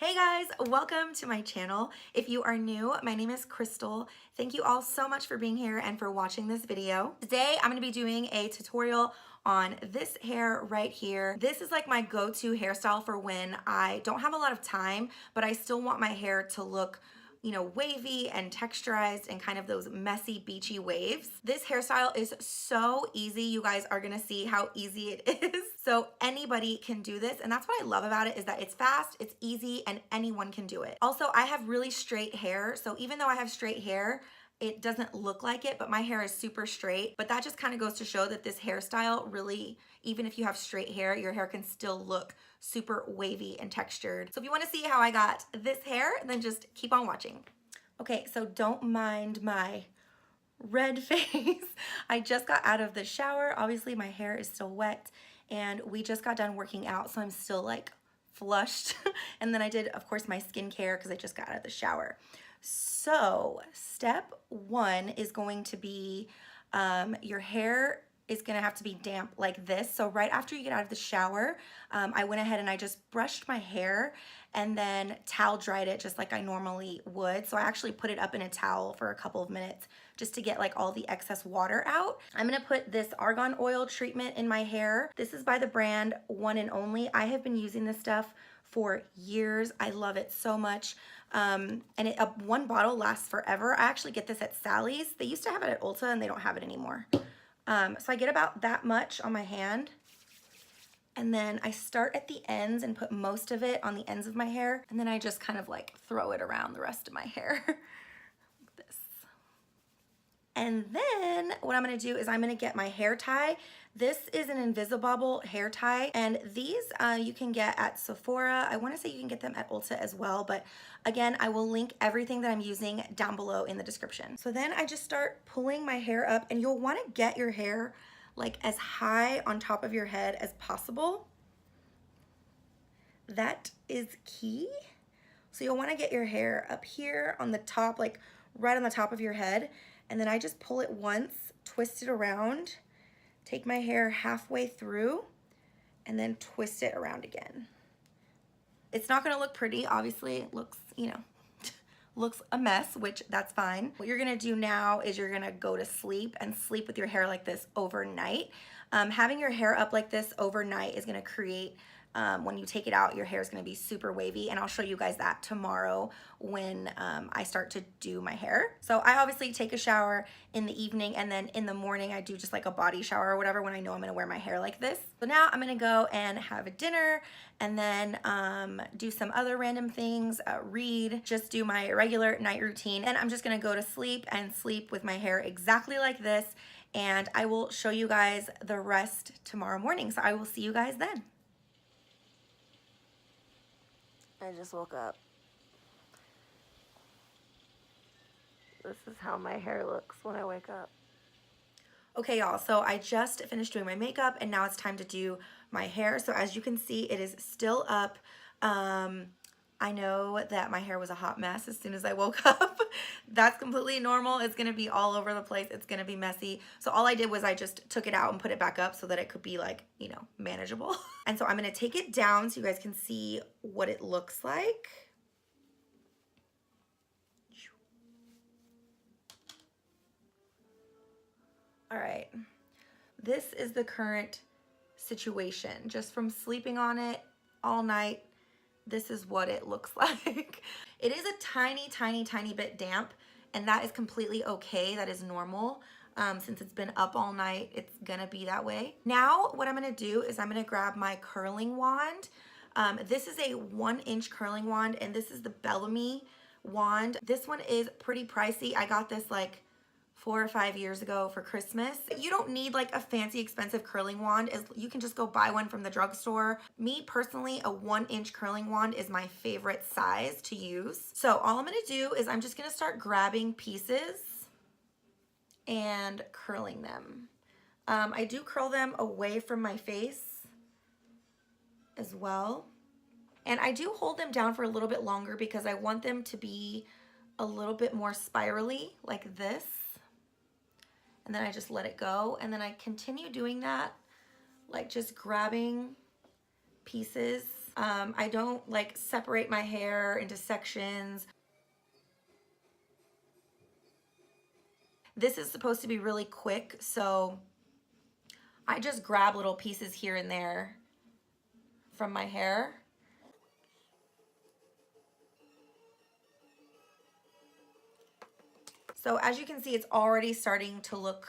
Hey guys, welcome to my channel. If you are new, my name is Crystal. Thank you all so much for being here and for watching this video. Today, I'm gonna be doing a tutorial on this hair right here. This is like my go-to hairstyle for when I don't have a lot of time, but I still want my hair to look wavy and texturized and kind of those messy beachy waves. This hairstyle is so easy. You guys are gonna see how easy it is. So anybody can do this, and that's what I love about it, is that it's fast, it's easy, and anyone can do it. Also, I have really straight hair, so even though I have straight hair, it doesn't look like it, but my hair is super straight. But that just kind of goes to show that this hairstyle really, even if you have straight hair, your hair can still look super wavy and textured. So if you want to see how I got this hair, then just keep on watching. Okay, so don't mind my red face. I just got out of the shower. Obviously my hair is still wet and we just got done working out, so I'm still like flushed. And then I did, of course, my skincare because I just got out of the shower. So step one is going to be your hair is gonna have to be damp like this. So right after you get out of the shower, I went ahead and I just brushed my hair and then towel dried it just like I normally would. So I actually put it up in a towel for a couple of minutes just to get like all the excess water out. I'm gonna put this argan oil treatment in my hair. This is by the brand One and Only. I have been using this stuff for years. I love it so much. And one bottle lasts forever. I actually get this at Sally's. They used to have it at Ulta and they don't have it anymore. So I get about that much on my hand. And then I start at the ends and put most of it on the ends of my hair. And then I just kind of like throw it around the rest of my hair like this. And then what I'm gonna do is I'm gonna get my hair tie. This is an Invisibobble hair tie, and these you can get at Sephora. I wanna say you can get them at Ulta as well, but again, I will link everything that I'm using down below in the description. So then I just start pulling my hair up, and you'll wanna get your hair like as high on top of your head as possible. That is key. So you'll wanna get your hair up here on the top, like right on the top of your head, and then I just pull it once, twist it around, take my hair halfway through, and then twist it around again. It's not gonna look pretty, obviously. It looks, looks a mess, which that's fine. What you're gonna do now is you're gonna go to sleep and sleep with your hair like this overnight. Having your hair up like this overnight is gonna create, when you take it out, your hair is gonna be super wavy, and I'll show you guys that tomorrow when I start to do my hair. So I obviously take a shower in the evening, and then in the morning I do just like a body shower or whatever when I know I'm gonna wear my hair like this. So now I'm gonna go and have a dinner and then do some other random things, read, just do my regular night routine, and I'm just gonna go to sleep and sleep with my hair exactly like this, and I will show you guys the rest tomorrow morning. So I will see you guys then. I just woke up. This is how my hair looks when I wake up. Okay, y'all, so I just finished doing my makeup and now it's time to do my hair. So as you can see, it is still up. I know that my hair was a hot mess as soon as I woke up. That's completely normal. It's gonna be all over the place. It's gonna be messy. So all I did was I just took it out and put it back up so that it could be like, manageable. And so I'm gonna take it down so you guys can see what it looks like. All right, this is the current situation. Just from sleeping on it all night, this is what it looks like. It is a tiny, tiny, tiny bit damp, and that is completely okay. That is normal. Since it's been up all night, it's gonna be that way. Now, what I'm gonna do is I'm gonna grab my curling wand. This is a 1-inch curling wand, and this is the Bellamy wand. This one is pretty pricey. I got this like 4 or 5 years ago for Christmas. You don't need like a fancy expensive curling wand. You can just go buy one from the drugstore. Me personally, a 1-inch curling wand is my favorite size to use. So all I'm gonna do is I'm just gonna start grabbing pieces and curling them. I do curl them away from my face as well. And I do hold them down for a little bit longer because I want them to be a little bit more spirally like this. And then I just let it go, and then I continue doing that, like just grabbing pieces I don't like separate my hair into sections. This is supposed to be really quick, so I just grab little pieces here and there from my hair. So as you can see, it's already starting to look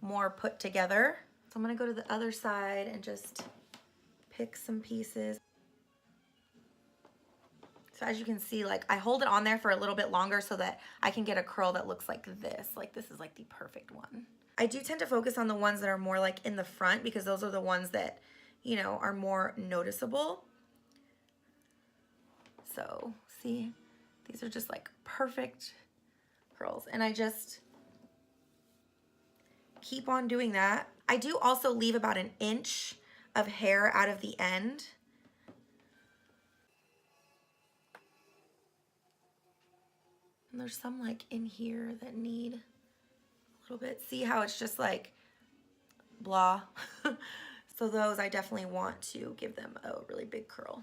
more put together. So I'm gonna go to the other side and just pick some pieces. So as you can see, like I hold it on there for a little bit longer so that I can get a curl that looks like this. Like this is like the perfect one. I do tend to focus on the ones that are more like in the front because those are the ones that, you know, are more noticeable. So see, these are just like perfect curls. And I just keep on doing that. I do also leave about an inch of hair out of the end. And there's some like in here that need a little bit. See how it's just like blah. So those I definitely want to give them a really big curl.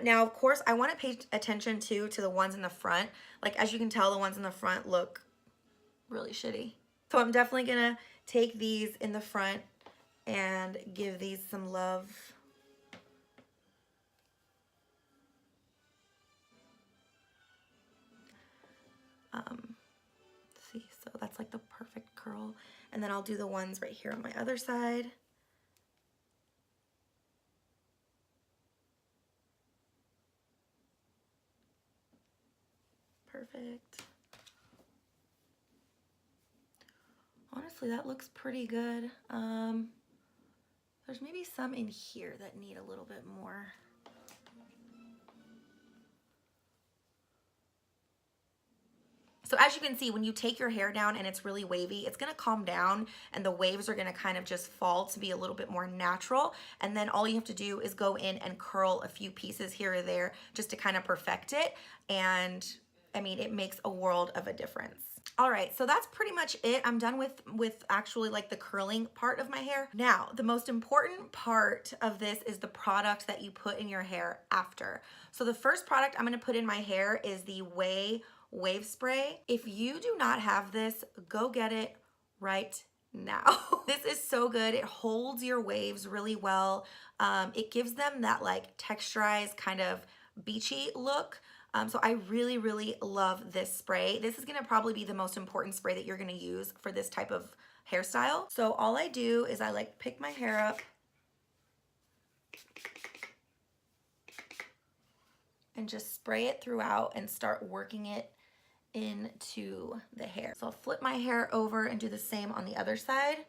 Now, of course, I want to pay attention to the ones in the front. Like, as you can tell, the ones in the front look really shitty. So I'm definitely going to take these in the front and give these some love. See, so that's like the perfect curl. And then I'll do the ones right here on my other side. Perfect. Honestly, that looks pretty good. There's maybe some in here that need a little bit more. So as you can see, when you take your hair down and it's really wavy, it's gonna calm down and the waves are gonna kind of just fall to be a little bit more natural. And then all you have to do is go in and curl a few pieces here or there just to kind of perfect it. And I mean, it makes a world of a difference. All right, so that's pretty much it. I'm done with actually like the curling part of my hair. Now, the most important part of this is the product that you put in your hair after. So the first product I'm gonna put in my hair is the Wave spray. If you do not have this, go get it right now. This is so good. It holds your waves really well. It gives them that like texturized kind of beachy look. So I really, really love this spray. This is gonna probably be the most important spray that you're gonna use for this type of hairstyle. So all I do is I like pick my hair up and just spray it throughout and start working it into the hair. So I'll flip my hair over and do the same on the other side.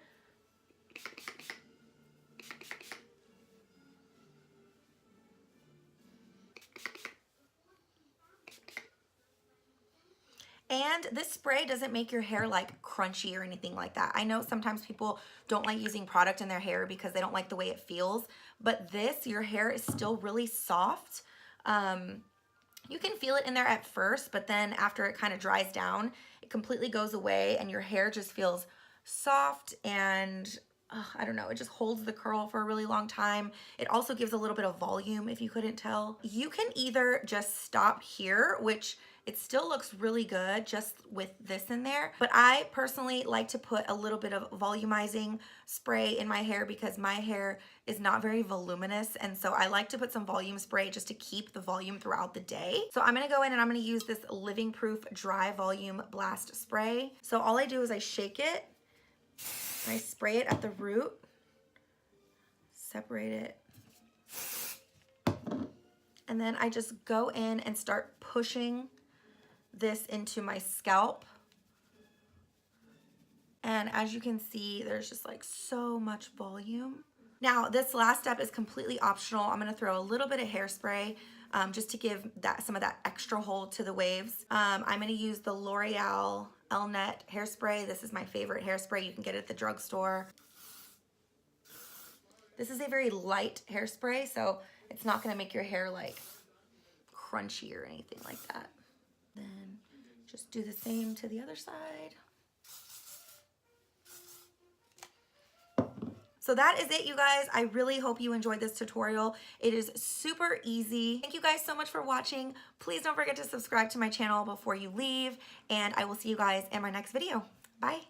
And this spray doesn't make your hair like crunchy or anything like that. I know sometimes people don't like using product in their hair because they don't like the way it feels, but this, your hair is still really soft. You can feel it in there at first, but then after it kind of dries down, it completely goes away and your hair just feels soft and I don't know, it just holds the curl for a really long time. It also gives a little bit of volume if you couldn't tell. You can either just stop here, which it still looks really good just with this in there, but I personally like to put a little bit of volumizing spray in my hair because my hair is not very voluminous, and so I like to put some volume spray just to keep the volume throughout the day. So I'm gonna go in and I'm gonna use this Living Proof Dry Volume Blast Spray. So all I do is I shake it, I spray it at the root, separate it, and then I just go in and start pushing this into my scalp. And as you can see, there's just like so much volume. Now, this last step is completely optional. I'm gonna throw a little bit of hairspray just to give that some of that extra hold to the waves. I'm gonna use the L'Oreal Elnet hairspray. This is my favorite hairspray. You can get it at the drugstore. This is a very light hairspray, so it's not gonna make your hair like crunchy or anything like that. Then just do the same to the other side. So that is it, you guys. I really hope you enjoyed this tutorial. It is super easy. Thank you guys so much for watching. Please don't forget to subscribe to my channel before you leave, and I will see you guys in my next video. Bye.